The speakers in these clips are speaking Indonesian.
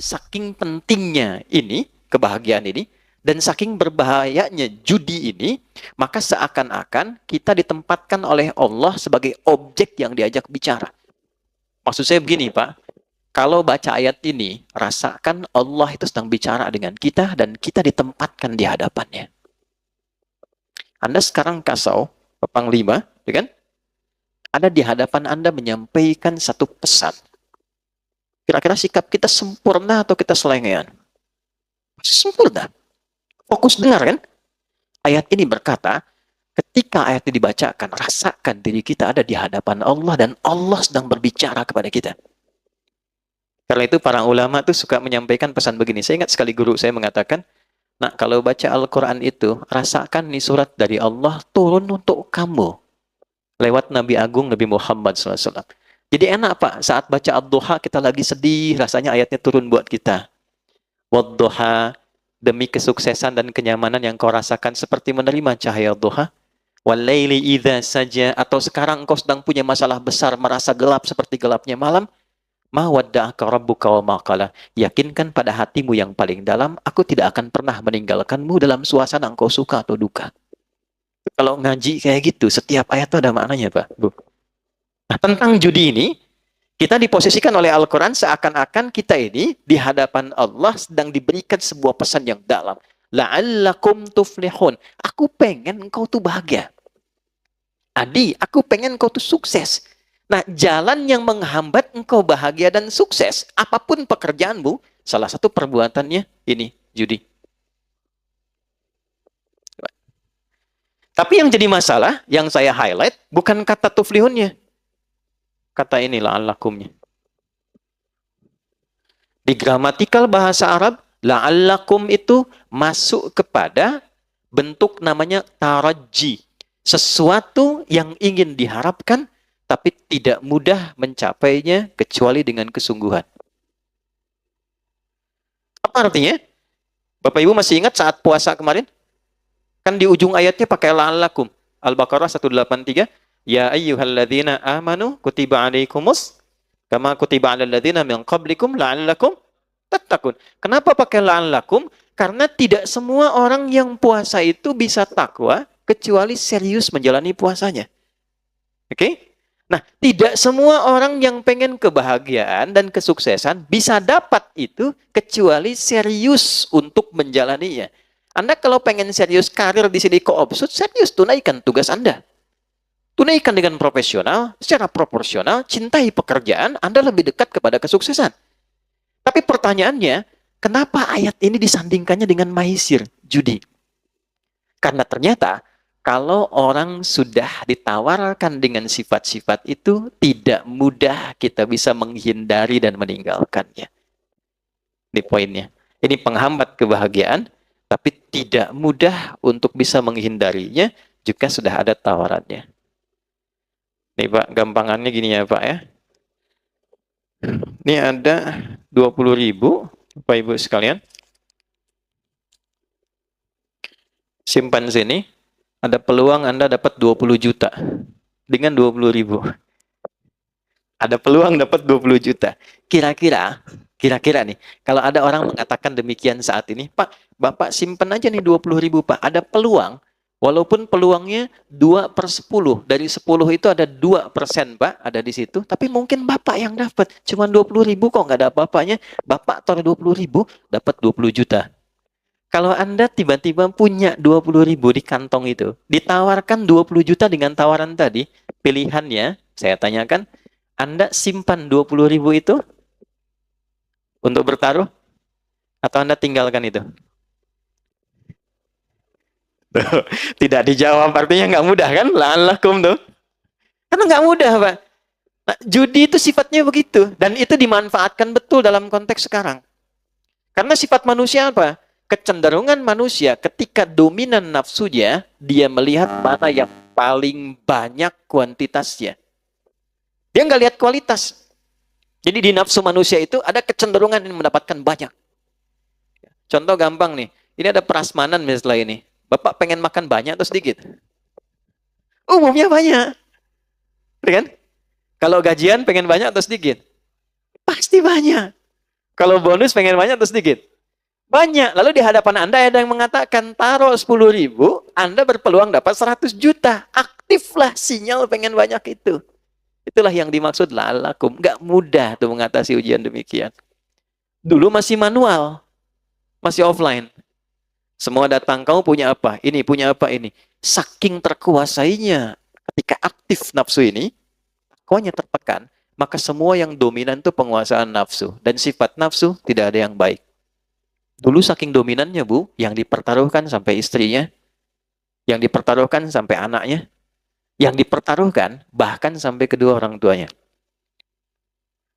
saking pentingnya ini, kebahagiaan ini, dan saking berbahayanya judi ini, maka seakan-akan kita ditempatkan oleh Allah sebagai objek yang diajak bicara. Maksud saya begini, Pak. Kalau baca ayat ini, rasakan Allah itu sedang bicara dengan kita dan kita ditempatkan di hadapannya. Anda sekarang kasau, Panglima, ya kan? Ada di hadapan Anda menyampaikan satu pesan. Kira-kira sikap kita sempurna atau kita selengean? Masih sempurna. Fokus dengar kan? Ayat ini berkata, ketika ayat ini dibacakan, rasakan diri kita ada di hadapan Allah dan Allah sedang berbicara kepada kita. Karena itu para ulama tuh suka menyampaikan pesan begini. Saya ingat sekali guru saya mengatakan, nah kalau baca Al-Quran itu, rasakan nih surat dari Allah turun untuk kamu. Lewat Nabi Agung Nabi Muhammad SAW. Jadi enak Pak, saat baca Ad-Duha kita lagi sedih, rasanya ayatnya turun buat kita. Wad-Duha, demi kesuksesan dan kenyamanan yang kau rasakan seperti menerima cahaya Duha. Wal-Laili idza saja, atau sekarang engkau sedang punya masalah besar, merasa gelap seperti gelapnya malam. Ma wadda'aka rabbuka wa ma qala. Yakinkan pada hatimu yang paling dalam, aku tidak akan pernah meninggalkanmu dalam suasana engkau suka atau duka. Kalau ngaji kayak gitu, setiap ayat itu ada maknanya, Pak, Bu. Nah, tentang judi ini, kita diposisikan oleh Al-Quran seakan-akan kita ini di hadapan Allah sedang diberikan sebuah pesan yang dalam. La'allakum tuflihun. Aku pengen engkau tuh bahagia. Adi, aku pengen engkau tuh sukses. Nah, jalan yang menghambat engkau bahagia dan sukses, apapun pekerjaanmu, salah satu perbuatannya ini, judi. Tapi yang jadi masalah, yang saya highlight, bukan kata tuflihunnya. Kata ini la'allakumnya. Di gramatikal bahasa Arab, la'allakum itu masuk kepada bentuk namanya taraji. Sesuatu yang ingin diharapkan, tapi tidak mudah mencapainya kecuali dengan kesungguhan. Apa artinya? Bapak Ibu masih ingat saat puasa kemarin? Kan di ujung ayatnya pakai la'allakum. Al-Baqarah 183. Ya ayyuhalladzina amanu kutiba alaikumus kama kutiba alal ladzina min qablikum la'allakum tattaqun. Kenapa pakai la'allakum? Karena tidak semua orang yang puasa itu bisa takwa kecuali serius menjalani puasanya. Oke? Nah, tidak semua orang yang pengen kebahagiaan dan kesuksesan bisa dapat itu kecuali serius untuk menjalaninya. Anda kalau pengen serius karir di sini Koopsud, serius tunaikan tugas Anda. Tunaikan dengan profesional, secara proporsional, cintai pekerjaan, Anda lebih dekat kepada kesuksesan. Tapi pertanyaannya, kenapa ayat ini disandingkannya dengan maisir, judi? Karena ternyata, kalau orang sudah ditawarkan dengan sifat-sifat itu, tidak mudah kita bisa menghindari dan meninggalkannya. Ini poinnya. Ini penghambat kebahagiaan, tapi tidak mudah untuk bisa menghindarinya jika sudah ada tawarannya. Nih Pak, gampangannya gini ya Pak ya. Ini ada 20.000, Bapak Ibu sekalian. Simpan sini. Ada peluang Anda dapat 20 juta dengan 20.000. Ada peluang dapat 20 juta. Kira-kira nih, kalau ada orang mengatakan demikian saat ini, Pak, Bapak simpen aja nih 20.000 Pak. Ada peluang, walaupun peluangnya 2/10. Dari 10 itu ada 2% Pak, ada di situ. Tapi mungkin Bapak yang dapat. Cuma 20.000 kok nggak ada apa-apanya. Bapak taruh 20.000, dapat 20 juta. Kalau Anda tiba-tiba punya 20.000 di kantong itu, ditawarkan 20 juta dengan tawaran tadi, pilihannya, saya tanyakan, Anda simpan 20.000 itu untuk bertaruh, atau Anda tinggalkan itu? Tidak dijawab, artinya nggak mudah kan? La'allakum tuh. Karena nggak mudah, Pak. Nah, judi itu sifatnya begitu, dan itu dimanfaatkan betul dalam konteks sekarang. Karena sifat manusia apa? Kecenderungan manusia ketika dominan nafsunya, dia melihat mana yang paling banyak kuantitasnya. Dia nggak lihat kualitas. Jadi di nafsu manusia itu ada kecenderungan yang mendapatkan banyak. Contoh gampang nih, ini ada prasmanan misalnya ini. Bapak pengen makan banyak atau sedikit? Umumnya banyak. Kan? Kalau gajian pengen banyak atau sedikit? Pasti banyak. Kalau bonus pengen banyak atau sedikit? Banyak. Lalu di hadapan Anda ada yang mengatakan, taruh 10.000, Anda berpeluang dapat 100 juta. Aktiflah sinyal pengen banyak itu. Itulah yang dimaksud la'allakum. Nggak mudah tuh mengatasi ujian demikian. Dulu masih manual, masih offline. Semua datang, kamu punya apa? Ini, punya apa ini? Saking terkuasainya ketika aktif nafsu ini, akuanya tertekan, maka semua yang dominan itu penguasaan nafsu. Dan sifat nafsu tidak ada yang baik. Dulu saking dominannya, Bu, yang dipertaruhkan sampai istrinya, yang dipertaruhkan sampai anaknya, yang dipertaruhkan bahkan sampai kedua orang tuanya.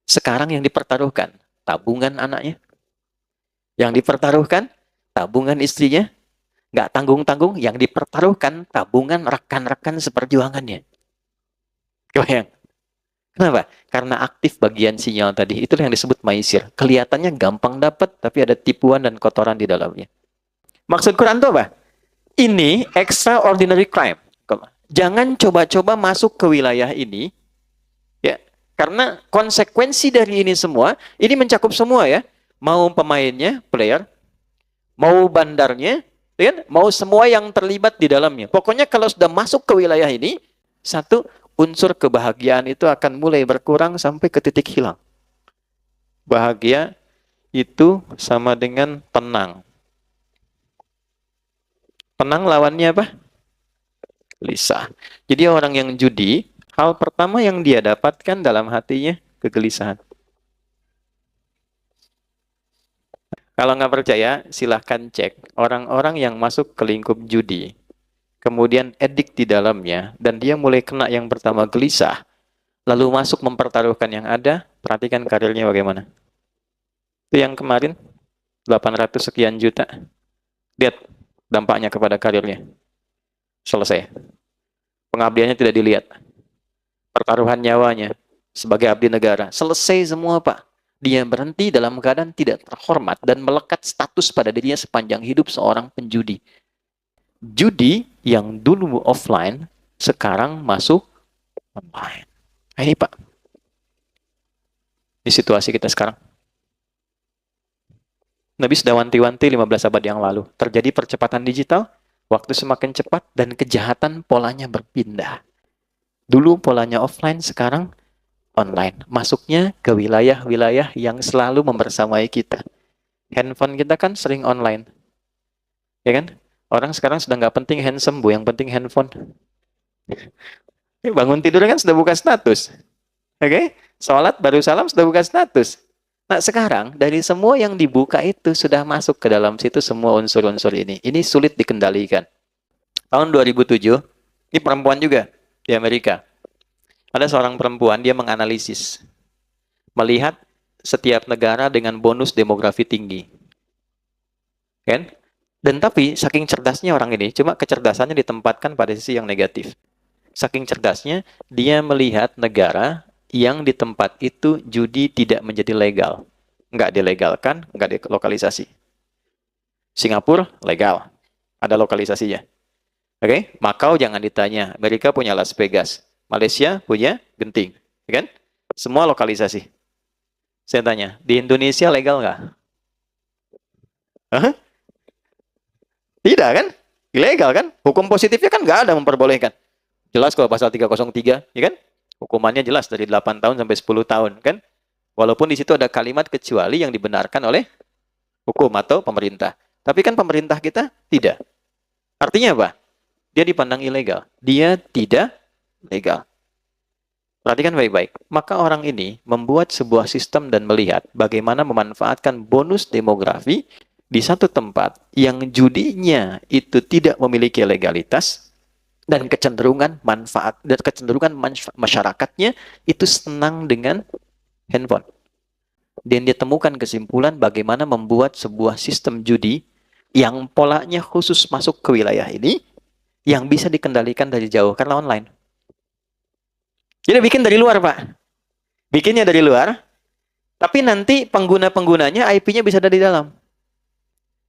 Sekarang yang dipertaruhkan tabungan anaknya, yang dipertaruhkan tabungan istrinya, nggak tanggung-tanggung, yang dipertaruhkan tabungan rekan-rekan seperjuangannya. Kebayang? Kenapa? Karena aktif bagian sinyal tadi. Itulah yang disebut maisir. Kelihatannya gampang dapat, tapi ada tipuan dan kotoran di dalamnya. Maksud Quran itu apa? Ini extraordinary crime. Jangan coba-coba masuk ke wilayah ini, ya, karena konsekuensi dari ini semua, ini mencakup semua ya. Mau pemainnya, player, mau bandarnya, ya, mau semua yang terlibat di dalamnya. Pokoknya kalau sudah masuk ke wilayah ini, satu, unsur kebahagiaan itu akan mulai berkurang sampai ke titik hilang. Bahagia itu sama dengan tenang. Tenang lawannya apa? Gelisah. Jadi orang yang judi, hal pertama yang dia dapatkan dalam hatinya kegelisahan. Kalau nggak percaya, silahkan cek orang-orang yang masuk ke lingkup judi, kemudian edik di dalamnya, dan dia mulai kena yang pertama gelisah, lalu masuk mempertaruhkan yang ada, perhatikan karirnya bagaimana. Itu yang kemarin, 800 sekian juta. Lihat dampaknya kepada karirnya. Selesai. Pengabdiannya tidak dilihat. Pertaruhan nyawanya sebagai abdi negara. Selesai semua, Pak. Dia berhenti dalam keadaan tidak terhormat dan melekat status pada dirinya sepanjang hidup seorang penjudi. Judi yang dulu offline, sekarang masuk online. Nah, ini Pak, di situasi kita sekarang. Nabi sudah wanti-wanti 15 abad yang lalu. Terjadi percepatan digital, waktu semakin cepat, dan kejahatan polanya berpindah. Dulu polanya offline, sekarang online. Masuknya ke wilayah-wilayah yang selalu membersamai kita. Handphone kita kan sering online. Ya kan? Orang sekarang sudah nggak penting handsome, Bu. Yang penting handphone. Bangun tidur kan sudah buka status. Oke? Sholat baru salam sudah buka status. Nah sekarang dari semua yang dibuka itu sudah masuk ke dalam situ semua unsur-unsur ini. Ini sulit dikendalikan. Tahun 2007, ini perempuan juga di Amerika. Ada seorang perempuan, dia menganalisis. Melihat setiap negara dengan bonus demografi tinggi. Kan? Dan tapi saking cerdasnya orang ini, cuma kecerdasannya ditempatkan pada sisi yang negatif. Saking cerdasnya, dia melihat negara yang di tempat itu judi tidak menjadi legal. Nggak dilegalkan, nggak dilokalisasi. Singapura, legal. Ada lokalisasinya. Oke? Macau jangan ditanya. Amerika punya Las Vegas. Malaysia punya Genting. Kan? Semua lokalisasi. Saya tanya, di Indonesia legal nggak? Hah? Tidak kan? Ilegal kan? Hukum positifnya kan nggak ada memperbolehkan. Jelas kok pasal 303, ya kan? Hukumannya jelas dari 8 tahun sampai 10 tahun, kan? Walaupun di situ ada kalimat kecuali yang dibenarkan oleh hukum atau pemerintah. Tapi kan pemerintah kita tidak. Artinya apa? Dia dipandang ilegal. Dia tidak legal. Perhatikan baik-baik. Maka orang ini membuat sebuah sistem dan melihat bagaimana memanfaatkan bonus demografi di satu tempat yang judinya itu tidak memiliki legalitas dan kecenderungan manfaat dan kecenderungan masyarakatnya itu senang dengan handphone. Dan dia temukan kesimpulan bagaimana membuat sebuah sistem judi yang polanya khusus masuk ke wilayah ini yang bisa dikendalikan dari jauh karena online. Jadi bikin dari luar, Pak. Bikinnya dari luar, tapi nanti pengguna-penggunanya IP-nya bisa ada di dalam.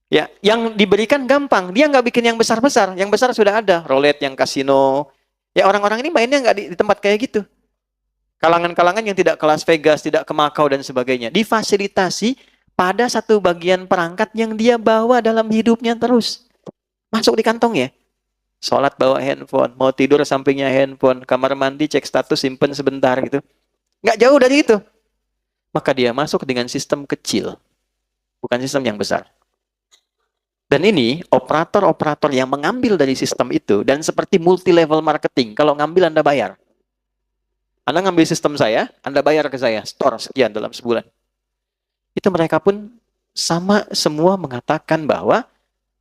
Ya, yang diberikan gampang. Dia nggak bikin yang besar-besar. Yang besar sudah ada. Roulette, yang kasino. Ya, orang-orang ini mainnya nggak di tempat kayak gitu. Kalangan-kalangan yang tidak ke Las Vegas, tidak ke Macau dan sebagainya. Difasilitasi pada satu bagian perangkat yang dia bawa dalam hidupnya terus. Masuk di kantongnya. Sholat bawa handphone, mau tidur sampingnya handphone, kamar mandi cek status simpen sebentar gitu. Nggak jauh dari itu. Maka dia masuk dengan sistem kecil, bukan sistem yang besar. Dan ini operator-operator yang mengambil dari sistem itu, dan seperti multi-level marketing, kalau ngambil Anda bayar. Anda ngambil sistem saya, Anda bayar ke saya, store sekian dalam sebulan. Itu mereka pun sama semua mengatakan bahwa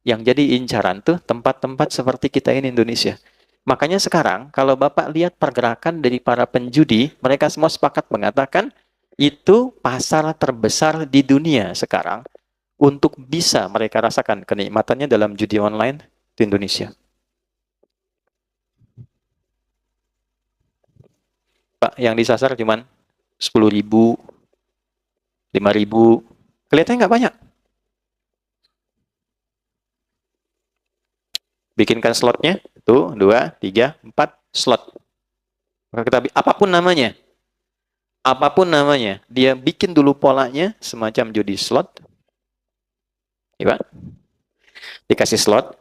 yang jadi incaran tuh tempat-tempat seperti kita ini Indonesia. Makanya sekarang kalau Bapak lihat pergerakan dari para penjudi, mereka semua sepakat mengatakan itu pasar terbesar di dunia sekarang untuk bisa mereka rasakan kenikmatannya dalam judi online di Indonesia. Pak, yang disasar cuman 10.000, 5.000, kelihatannya nggak banyak. Bikinkan slotnya, tuh, 2, 3, 4 slot. Maka kita apapun namanya, dia bikin dulu polanya semacam judi slot, ya Pak? Dikasih slot,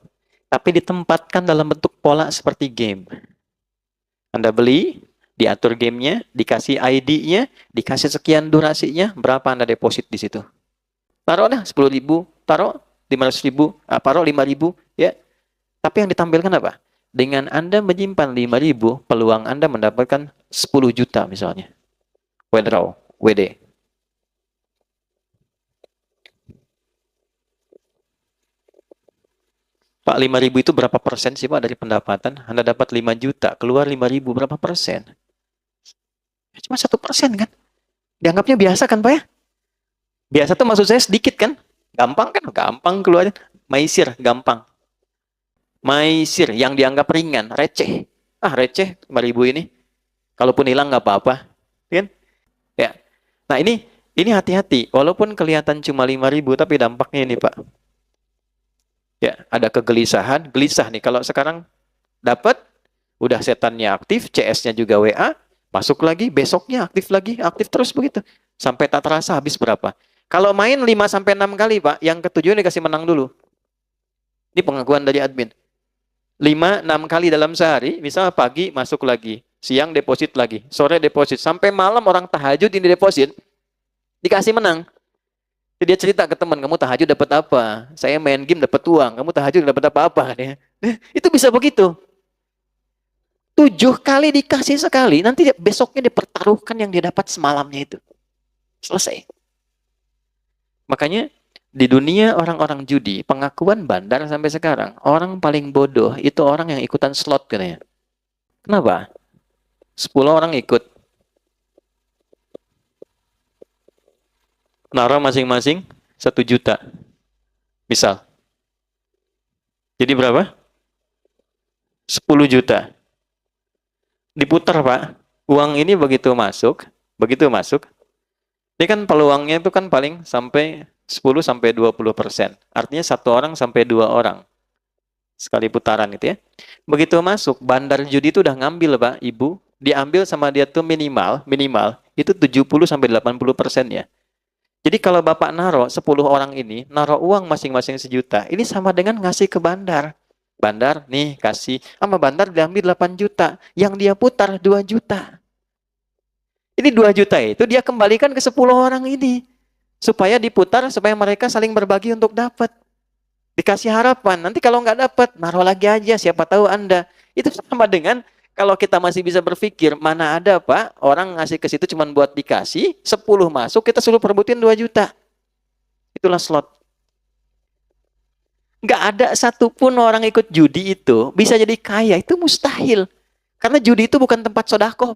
tapi ditempatkan dalam bentuk pola seperti game. Anda beli, diatur gamenya, dikasih ID-nya, dikasih sekian durasinya, berapa Anda deposit di situ. Taruh dah 10.000, taruh 500.000, taruh 5.000, ya. Tapi yang ditampilkan apa? Dengan Anda menyimpan 5.000, peluang Anda mendapatkan 10 juta misalnya. Withdraw, WD. Pak, 5.000 itu berapa persen sih Pak dari pendapatan? Anda dapat 5 juta, keluar 5.000, berapa persen? Cuma 1% kan? Dianggapnya biasa kan Pak ya? Biasa tuh maksud saya sedikit kan? Gampang kan? Gampang keluarnya. Maisir, gampang. Maisir yang dianggap ringan, receh. Receh 5.000 ini. Kalaupun hilang nggak apa-apa. Kan? Ya. Nah ini hati-hati. Walaupun kelihatan cuma 5.000, tapi dampaknya ini Pak. Ya, ada kegelisahan. Gelisah nih. Kalau sekarang dapat, udah setannya aktif, CS-nya juga WA, masuk lagi, besoknya aktif lagi, aktif terus begitu. Sampai tak terasa habis berapa. Kalau main 5-6 kali Pak, yang ketujuh dikasih menang dulu. Ini pengakuan dari admin. 5-6 kali dalam sehari, misalnya pagi masuk lagi, siang deposit lagi, sore deposit, sampai malam orang tahajud ini deposit, dikasih menang. Jadi dia cerita ke teman, kamu tahajud dapat apa? Saya main game dapat uang, kamu tahajud dapat apa? Itu bisa begitu. 7 kali dikasih sekali, nanti besoknya dipertaruhkan yang dia dapat semalamnya itu. Selesai. Makanya di dunia orang-orang judi, pengakuan bandar sampai sekarang, orang paling bodoh itu orang yang ikutan slot katanya. Kenapa? 10 orang ikut. Naruh masing-masing 1 juta. Misal. Jadi berapa? 10 juta. Diputar Pak. Uang ini begitu masuk, ini kan peluangnya itu kan paling sampai 10-20%. Artinya 1 orang sampai 2 orang. Sekali putaran gitu ya. Begitu masuk, bandar judi itu udah ngambil Pak, Ibu. Diambil sama dia tuh minimal itu 70-80% ya. Jadi kalau Bapak naruh 10 orang ini, naruh uang masing-masing 1 juta, ini sama dengan ngasih ke bandar. Bandar, nih kasih. Sama bandar diambil 8 juta. Yang dia putar 2 juta. Ini 2 juta itu dia kembalikan ke 10 orang ini. Supaya diputar, supaya mereka saling berbagi untuk dapat. Dikasih harapan. Nanti kalau nggak dapat, naruh lagi aja. Siapa tahu Anda. Itu sama dengan kalau kita masih bisa berpikir, mana ada Pak, orang ngasih ke situ cuma buat dikasih, 10 masuk, kita suruh perbutin 2 juta. Itulah slot. Nggak ada satupun orang ikut judi itu bisa jadi kaya. Itu mustahil. Karena judi itu bukan tempat sedekah.